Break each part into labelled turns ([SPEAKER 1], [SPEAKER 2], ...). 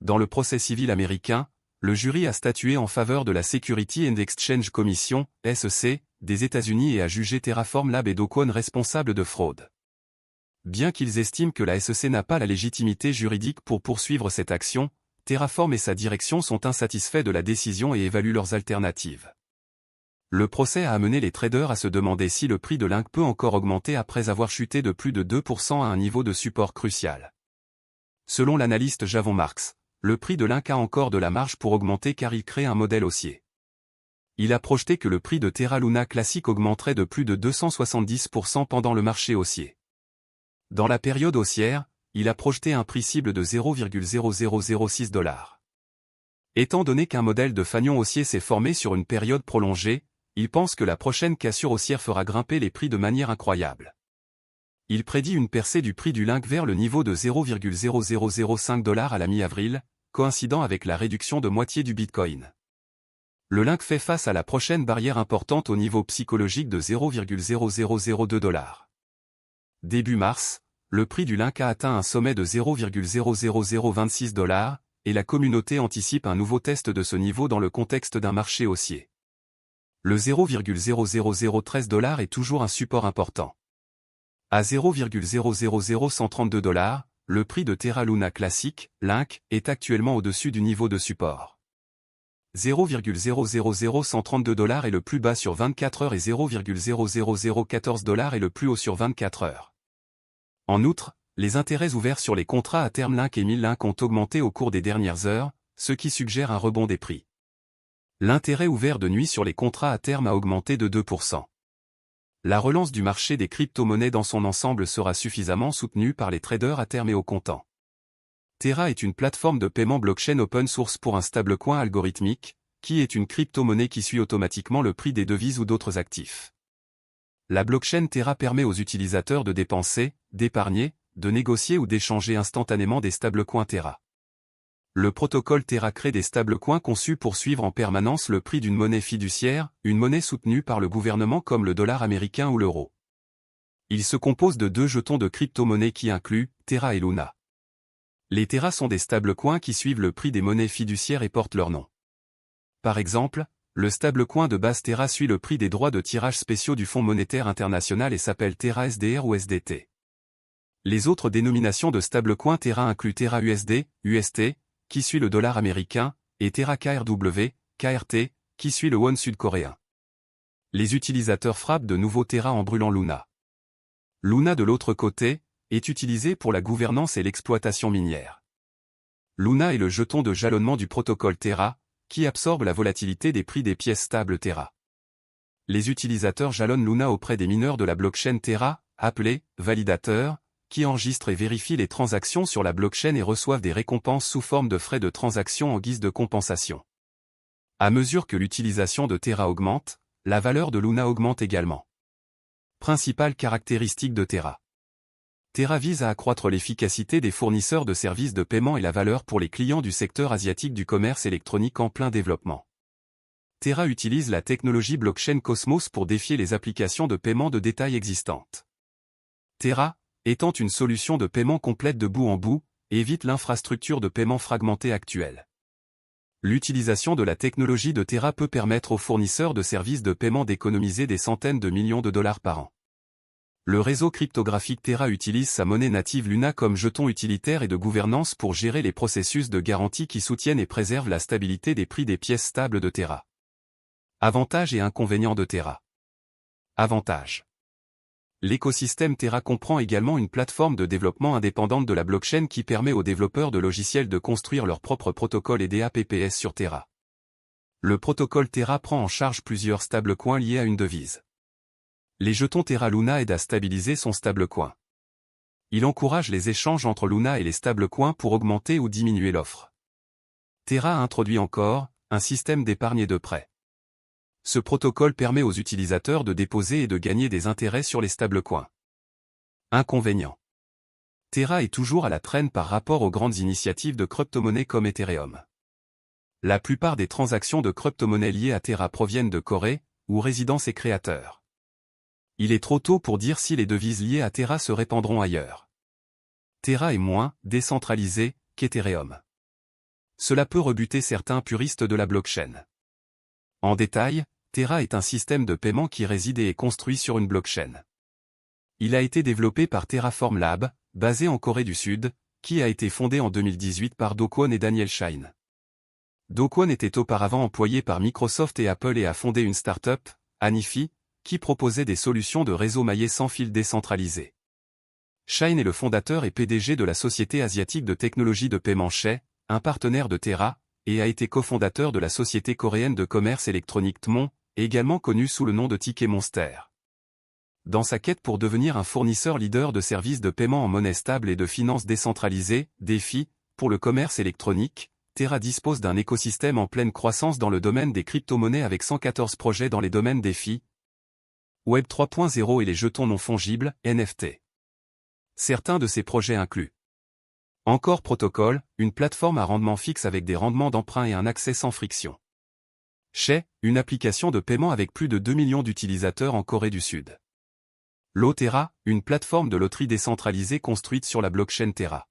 [SPEAKER 1] dans le procès civil américain, le jury a statué en faveur de la Security and Exchange Commission, SEC, des États-Unis et a jugé Terraform Lab et Do Kwon responsables de fraude. Bien qu'ils estiment que la SEC n'a pas la légitimité juridique pour poursuivre cette action, Terraform et sa direction sont insatisfaits de la décision et évaluent leurs alternatives. Le procès a amené les traders à se demander si le prix de Link peut encore augmenter après avoir chuté de plus de 2% à un niveau de support crucial. Selon l'analyste Javon Marks, le prix de Link a encore de la marge pour augmenter car il crée un modèle haussier. Il a projeté que le prix de Terra Luna classique augmenterait de plus de 270% pendant le marché haussier. Dans la période haussière, il a projeté un prix cible de 0,0006 $. Étant donné qu'un modèle de fanion haussier s'est formé sur une période prolongée, il pense que la prochaine cassure haussière fera grimper les prix de manière incroyable. Il prédit une percée du prix du Link vers le niveau de 0,0005 $ à la mi-avril, coïncidant avec la réduction de moitié du Bitcoin. Le Link fait face à la prochaine barrière importante au niveau psychologique de 0,0002 $. Début mars, le prix du Link a atteint un sommet de 0,00026 $, et la communauté anticipe un nouveau test de ce niveau dans le contexte d'un marché haussier. Le 0,00013 $ est toujours un support important. À 0,000132 $, le prix de Terra Luna classique, Link, est actuellement au-dessus du niveau de support. 0,000132 $ est le plus bas sur 24 heures et 0,00014 $ est le plus haut sur 24 heures. En outre, les intérêts ouverts sur les contrats à terme Link et 1000 Link ont augmenté au cours des dernières heures, ce qui suggère un rebond des prix. L'intérêt ouvert de nuit sur les contrats à terme a augmenté de 2%. La relance du marché des crypto-monnaies dans son ensemble sera suffisamment soutenue par les traders à terme et au comptant. Terra est une plateforme de paiement blockchain open source pour un stablecoin algorithmique, qui est une crypto-monnaie qui suit automatiquement le prix des devises ou d'autres actifs. La blockchain Terra permet aux utilisateurs de dépenser, d'épargner, de négocier ou d'échanger instantanément des stablecoins Terra. Le protocole Terra crée des stablecoins conçus pour suivre en permanence le prix d'une monnaie fiduciaire, une monnaie soutenue par le gouvernement comme le dollar américain ou l'euro. Il se compose de deux jetons de crypto-monnaies qui incluent Terra et Luna. Les Terra sont des stablecoins qui suivent le prix des monnaies fiduciaires et portent leur nom. Par exemple, le stablecoin de base Terra suit le prix des droits de tirage spéciaux du Fonds monétaire international et s'appelle Terra SDR ou SDT. Les autres dénominations de stablecoins Terra incluent Terra USD, UST, qui suit le dollar américain, et Terra KRW, KRT, qui suit le won sud-coréen. Les utilisateurs frappent de nouveaux Terra en brûlant Luna. Luna de l'autre côté, est utilisé pour la gouvernance et l'exploitation minière. Luna est le jeton de jalonnement du protocole Terra, qui absorbe la volatilité des prix des pièces stables Terra. Les utilisateurs jalonnent Luna auprès des mineurs de la blockchain Terra, appelés validateurs, qui enregistrent et vérifient les transactions sur la blockchain et reçoivent des récompenses sous forme de frais de transaction en guise de compensation. À mesure que l'utilisation de Terra augmente, la valeur de Luna augmente également. Principale caractéristique de Terra. Terra vise à accroître l'efficacité des fournisseurs de services de paiement et la valeur pour les clients du secteur asiatique du commerce électronique en plein développement. Terra utilise la technologie blockchain Cosmos pour défier les applications de paiement de détail existantes. Terra, étant une solution de paiement complète de bout en bout, évite l'infrastructure de paiement fragmentée actuelle. L'utilisation de la technologie de Terra peut permettre aux fournisseurs de services de paiement d'économiser des centaines de millions de dollars par an. Le réseau cryptographique Terra utilise sa monnaie native Luna comme jeton utilitaire et de gouvernance pour gérer les processus de garantie qui soutiennent et préservent la stabilité des prix des pièces stables de Terra. Avantages et inconvénients de Terra. Avantages. L'écosystème Terra comprend également une plateforme de développement indépendante de la blockchain qui permet aux développeurs de logiciels de construire leur propre protocole et DApps sur Terra. Le protocole Terra prend en charge plusieurs stablecoins liés à une devise. Les jetons Terra Luna aident à stabiliser son stablecoin. Il encourage les échanges entre Luna et les stablecoins pour augmenter ou diminuer l'offre. Terra a introduit encore un système d'épargne et de prêt. Ce protocole permet aux utilisateurs de déposer et de gagner des intérêts sur les stablecoins. Inconvénients. Terra est toujours à la traîne par rapport aux grandes initiatives de crypto-monnaies comme Ethereum. La plupart des transactions de crypto-monnaies liées à Terra proviennent de Corée, où résident ses créateurs. Il est trop tôt pour dire si les devises liées à Terra se répandront ailleurs. Terra est moins décentralisé qu'Ethereum. Cela peut rebuter certains puristes de la blockchain. En détail, Terra est un système de paiement qui réside et est construit sur une blockchain. Il a été développé par Terraform Lab, basé en Corée du Sud, qui a été fondé en 2018 par Do Kwon et Daniel Shine. Do Kwon était auparavant employé par Microsoft et Apple et a fondé une start-up, Anifi, qui proposait des solutions de réseau maillé sans fil décentralisé. Shine est le fondateur et PDG de la société asiatique de technologie de paiement Shay, un partenaire de Terra, et a été cofondateur de la société coréenne de commerce électronique Tmon, également connue sous le nom de Ticket Monster. Dans sa quête pour devenir un fournisseur leader de services de paiement en monnaie stable et de finances décentralisées, DeFi, pour le commerce électronique, Terra dispose d'un écosystème en pleine croissance dans le domaine des crypto-monnaies avec 114 projets dans les domaines DeFi, Web 3.0 et les jetons non fongibles, NFT. Certains de ces projets incluent Encore Protocol, une plateforme à rendement fixe avec des rendements d'emprunt et un accès sans friction. Shay, une application de paiement avec plus de 2 millions d'utilisateurs en Corée du Sud. Terra, une plateforme de loterie décentralisée construite sur la blockchain Terra.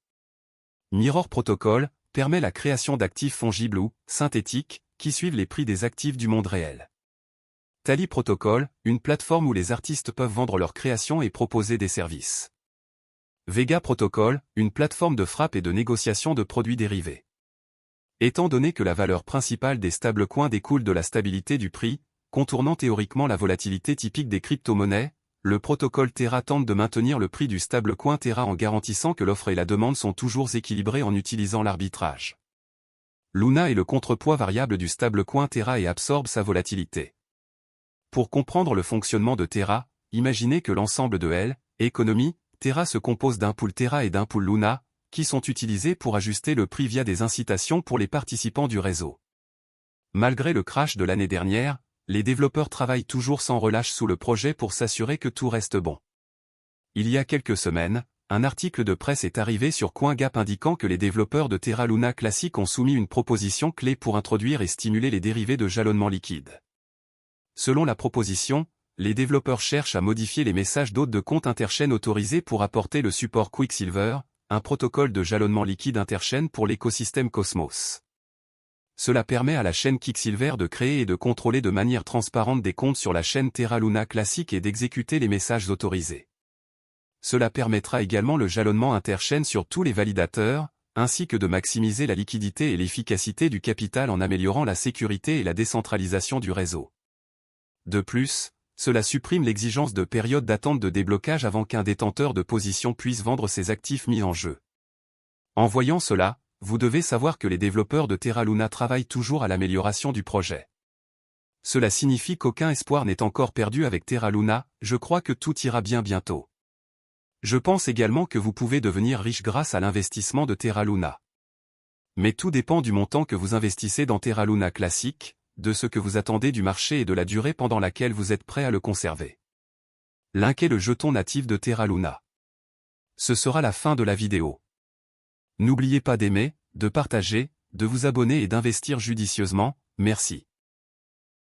[SPEAKER 1] Mirror Protocol permet la création d'actifs fongibles ou synthétiques qui suivent les prix des actifs du monde réel. Tally Protocol, une plateforme où les artistes peuvent vendre leurs créations et proposer des services. Vega Protocol, une plateforme de frappe et de négociation de produits dérivés. Étant donné que la valeur principale des stablecoins découle de la stabilité du prix, contournant théoriquement la volatilité typique des crypto-monnaies, le protocole Terra tente de maintenir le prix du stablecoin Terra en garantissant que l'offre et la demande sont toujours équilibrées en utilisant l'arbitrage. Luna est le contrepoids variable du stablecoin Terra et absorbe sa volatilité. Pour comprendre le fonctionnement de Terra, imaginez que l'ensemble de L, économie, Terra se compose d'un pool Terra et d'un pool Luna, qui sont utilisés pour ajuster le prix via des incitations pour les participants du réseau. Malgré le crash de l'année dernière, les développeurs travaillent toujours sans relâche sous le projet pour s'assurer que tout reste bon. Il y a quelques semaines, un article de presse est arrivé sur CoinGap indiquant que les développeurs de Terra Luna Classic ont soumis une proposition clé pour introduire et stimuler les dérivés de jalonnement liquide. Selon la proposition, les développeurs cherchent à modifier les messages d'hôtes de compte interchaîne autorisés pour apporter le support Quicksilver, un protocole de jalonnement liquide interchaîne pour l'écosystème Cosmos. Cela permet à la chaîne Quicksilver de créer et de contrôler de manière transparente des comptes sur la chaîne Terra Luna Classic et d'exécuter les messages autorisés. Cela permettra également le jalonnement interchaîne sur tous les validateurs, ainsi que de maximiser la liquidité et l'efficacité du capital en améliorant la sécurité et la décentralisation du réseau. De plus, cela supprime l'exigence de période d'attente de déblocage avant qu'un détenteur de position puisse vendre ses actifs mis en jeu. En voyant cela, vous devez savoir que les développeurs de Terra Luna travaillent toujours à l'amélioration du projet. Cela signifie qu'aucun espoir n'est encore perdu avec Terra Luna, je crois que tout ira bien bientôt. Je pense également que vous pouvez devenir riche grâce à l'investissement de Terra Luna. Mais tout dépend du montant que vous investissez dans Terra Luna Classic, de ce que vous attendez du marché et de la durée pendant laquelle vous êtes prêt à le conserver. Link est le jeton natif de Terra Luna. Ce sera la fin de la vidéo. N'oubliez pas d'aimer, de partager, de vous abonner et d'investir judicieusement, merci.